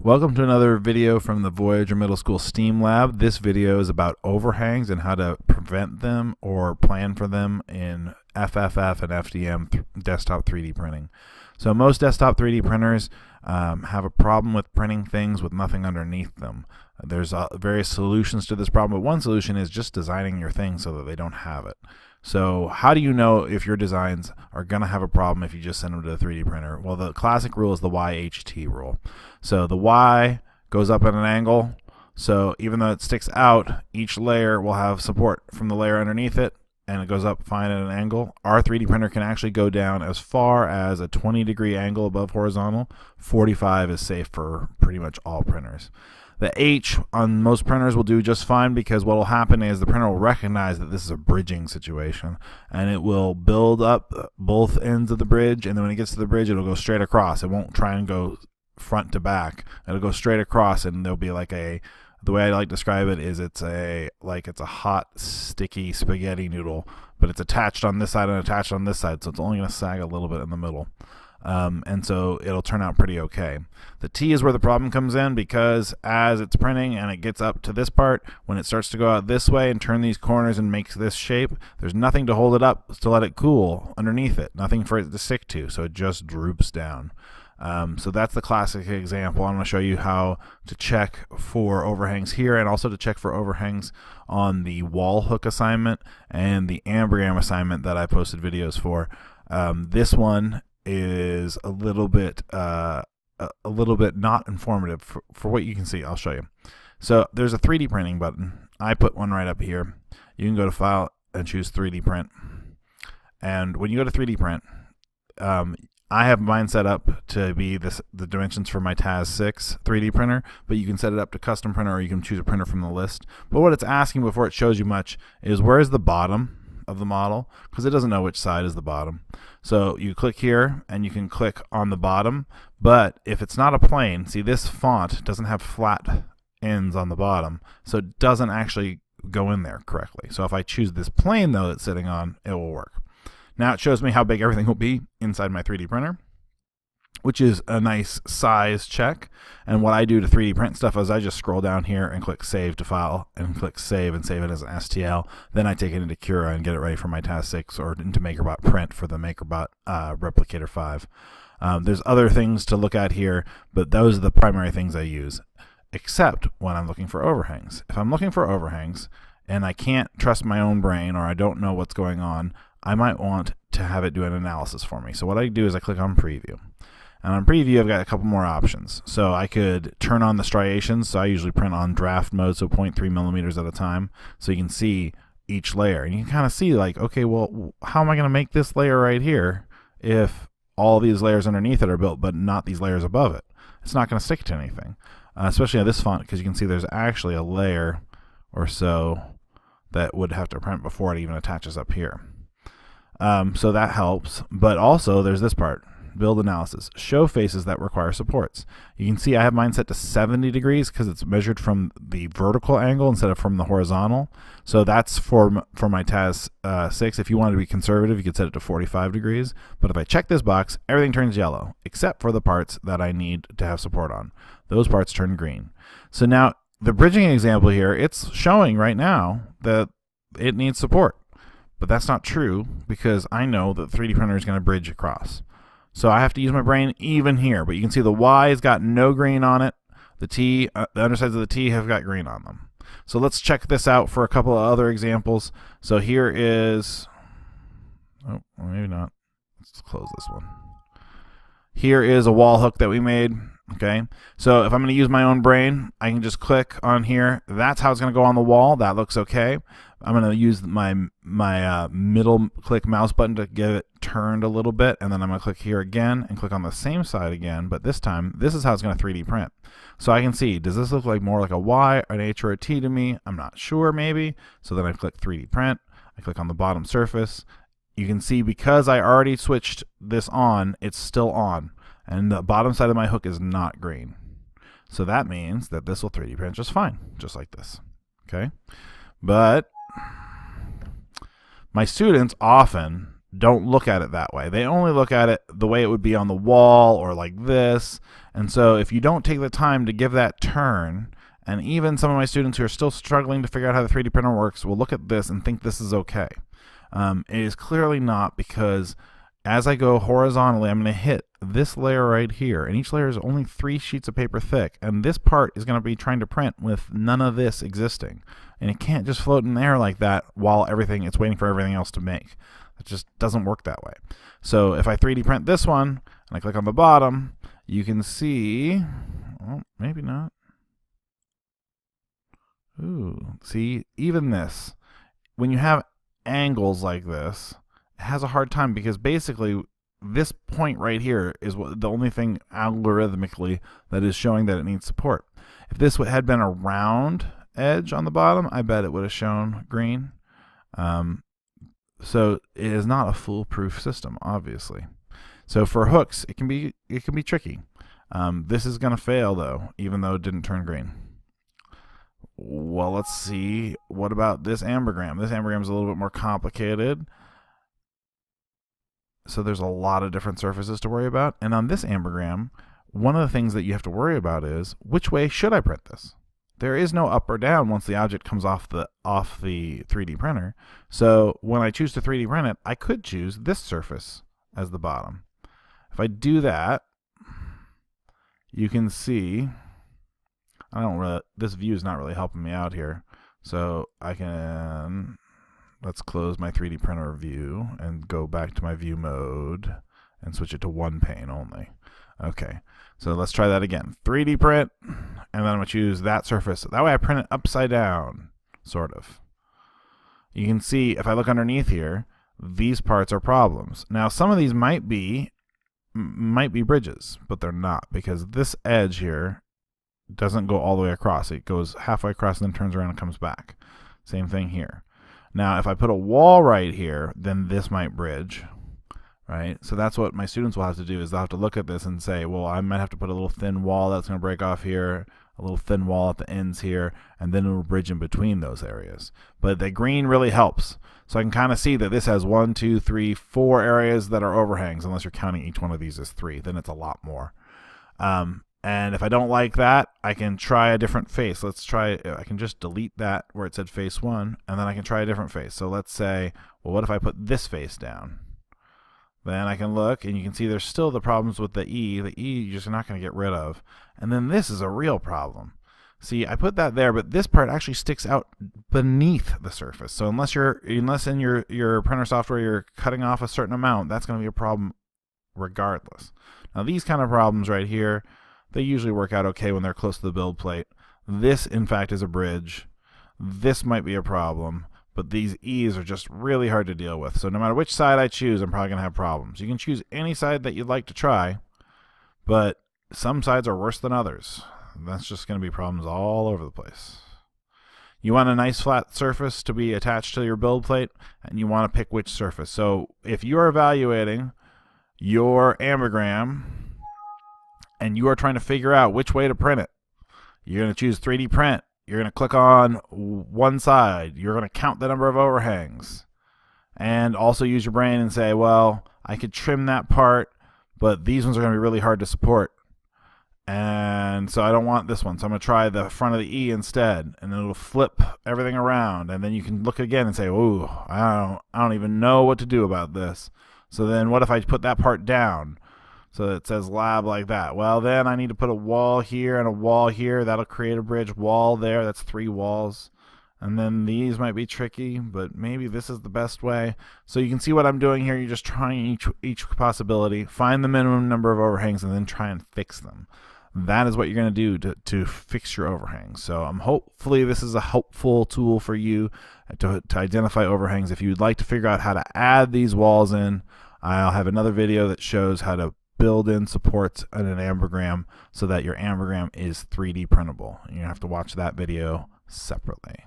Welcome to another video from the Voyager Middle School STEAM Lab. This video is about overhangs and how to prevent them or plan for them in FFF and FDM desktop 3D printing. So most desktop 3D printers have a problem with printing things with nothing underneath them. There's various solutions to this problem, but one solution is just designing your thing so that they don't have it. So how do you know if your designs are going to have a problem if you just send them to the 3D printer? Well, the classic rule is the YHT rule. So the Y goes up at an angle, so even though it sticks out, each layer will have support from the layer underneath it, and it goes up fine at an angle. Our 3D printer can actually go down as far as a 20-degree angle above horizontal. 45 is safe for pretty much all printers. The H on most printers will do just fine, because what will happen is the printer will recognize that this is a bridging situation, and it will build up both ends of the bridge, and then when it gets to the bridge, it'll go straight across. It won't try and go front to back. It'll go straight across, and there'll be like the way I like to describe it is it's a hot, sticky spaghetti noodle, but it's attached on this side and attached on this side, so it's only going to sag a little bit in the middle. And so it'll turn out pretty okay. The T is where the problem comes in, because as it's printing and it gets up to this part, when it starts to go out this way and turn these corners and makes this shape, there's nothing to hold it up to let it cool underneath it, nothing for it to stick to, so it just droops down. So that's the classic example. I'm going to show you how to check for overhangs here, and also to check for overhangs on the wall hook assignment and the ambigram assignment that I posted videos for. This one is a little bit not informative for what you can see. I'll show you. So there's a 3D printing button. I put one right up here. You can go to File and choose 3D Print. And when you go to 3D Print, I have mine set up to be the dimensions for my TAS 6 3D printer, but you can set it up to custom printer, or you can choose a printer from the list. But what it's asking before it shows you much is, where is the bottom of the model, because it doesn't know which side is the bottom. So you click here and you can click on the bottom, but if it's not a plane, see, this font doesn't have flat ends on the bottom, so it doesn't actually go in there correctly. So if I choose this plane though it's sitting on, it will work. Now it shows me how big everything will be inside my 3D printer, which is a nice size check. And what I do to 3D print stuff is I just scroll down here and click Save to File, and click Save and save it as an STL. Then I take it into Cura and get it ready for my TAS 6 or into MakerBot Print for the MakerBot Replicator 5. There's other things to look at here, but those are the primary things I use, except when I'm looking for overhangs. If I'm looking for overhangs and I can't trust my own brain, or I don't know what's going on, I might want to have it do an analysis for me. So what I do is I click on Preview. And on Preview, I've got a couple more options. So I could turn on the striations. So I usually print on draft mode, so 0.3 millimeters at a time. So you can see each layer. And you can kind of see, like, okay, well, how am I going to make this layer right here if all these layers underneath it are built, but not these layers above it? It's not going to stick to anything, especially on this font, because you can see there's actually a layer or so that would have to print before it even attaches up here. So that helps. But also there's this part. Build analysis. Show faces that require supports. You can see I have mine set to 70 degrees because it's measured from the vertical angle instead of from the horizontal. So that's for my TAS 6. If you wanted to be conservative, you could set it to 45 degrees. But if I check this box, everything turns yellow, except for the parts that I need to have support on. Those parts turn green. So now the bridging example here, it's showing right now that it needs support. But that's not true, because I know that the 3D printer is going to bridge across. So I have to use my brain even here. But you can see the Y has got no green on it. The T, the undersides of the T have got green on them. So let's check this out for a couple of other examples. So here is, oh, well, maybe not. Let's close this one. Here is a wall hook that we made. Okay, so if I'm going to use my own brain, I can just click on here. That's how it's going to go on the wall. That looks okay. I'm going to use my middle click mouse button to get it turned a little bit, and then I'm going to click here again and click on the same side again, but this time, this is how it's going to 3D print. So I can see, does this look like more like a Y, an H, or a T to me? I'm not sure, maybe. So then I click 3D print. I click on the bottom surface. You can see, because I already switched this on, it's still on. And the bottom side of my hook is not green. So that means that this will 3D print just fine, just like this. Okay? But my students often don't look at it that way. They only look at it the way it would be on the wall or like this. And so if you don't take the time to give that turn, and even some of my students who are still struggling to figure out how the 3D printer works will look at this and think this is okay. It is clearly not, because as I go horizontally, I'm going to hit this layer right here, and each layer is only 3 sheets of paper thick, and this part is going to be trying to print with none of this existing. And it can't just float in the air like that while it's waiting for everything else to make. It just doesn't work that way. So if I 3D print this one, and I click on the bottom, you can see, well, maybe not. Ooh, see, even this, when you have angles like this, it has a hard time, because basically this point right here is the only thing algorithmically that is showing that it needs support. If this had been a round edge on the bottom, I bet it would have shown green. So it is not a foolproof system, obviously. So for hooks, it can be tricky. This is going to fail though, even though it didn't turn green. Well, let's see. What about this ambigram? This ambigram is a little bit more complicated. So there's a lot of different surfaces to worry about. And on this ambigram, one of the things that you have to worry about is, which way should I print this? There is no up or down once the object comes off the 3D printer. So when I choose to 3D print it, I could choose this surface as the bottom. If I do that, you can see this view is not really helping me out here. So let's close my 3D printer view and go back to my view mode and switch it to one pane only. Okay, so let's try that again. 3D print, and then I'm going to choose that surface. That way I print it upside down, sort of. You can see, if I look underneath here, these parts are problems. Now, some of these might be bridges, but they're not, because this edge here doesn't go all the way across. It goes halfway across and then turns around and comes back. Same thing here. Now, if I put a wall right here, then this might bridge, right? So that's what my students will have to do, is they'll have to look at this and say, well, I might have to put a little thin wall that's going to break off here, a little thin wall at the ends here, and then it'll bridge in between those areas. But the green really helps. So I can kind of see that this has 1, 2, 3, 4 areas that are overhangs, unless you're counting each one of these as 3. Then it's a lot more. And if I don't like that, I can try a different face. I can just delete that where it said face 1, and then I can try a different face. So let's say, well, what if I put this face down? Then I can look, and you can see there's still the problems with the E. The E you're just not going to get rid of. And then this is a real problem. See, I put that there, but this part actually sticks out beneath the surface. So unless in your printer software you're cutting off a certain amount, that's going to be a problem regardless. Now these kind of problems right here, they usually work out okay when they're close to the build plate. This, in fact, is a bridge. This might be a problem, but these E's are just really hard to deal with. So no matter which side I choose, I'm probably going to have problems. You can choose any side that you'd like to try, but some sides are worse than others. That's just going to be problems all over the place. You want a nice flat surface to be attached to your build plate, and you want to pick which surface. So if you are evaluating your ambigram and you are trying to figure out which way to print it, you're going to choose 3D print. You're going to click on one side. You're going to count the number of overhangs and also use your brain and say, well, I could trim that part, but these ones are going to be really hard to support. And so I don't want this one. So I'm going to try the front of the E instead, and then it'll flip everything around. And then you can look again and say, ooh, I don't even know what to do about this. So then what if I put that part down? So it says lab like that. Well, then I need to put a wall here and a wall here. That'll create a bridge wall there. That's 3 walls. And then these might be tricky, but maybe this is the best way. So you can see what I'm doing here. You're just trying each possibility, find the minimum number of overhangs, and then try and fix them. That is what you're going to do to fix your overhangs. So hopefully this is a helpful tool for you to identify overhangs. If you'd like to figure out how to add these walls in, I'll have another video that shows how to build in supports in an ambigram so that your ambigram is 3D printable. You have to watch that video separately.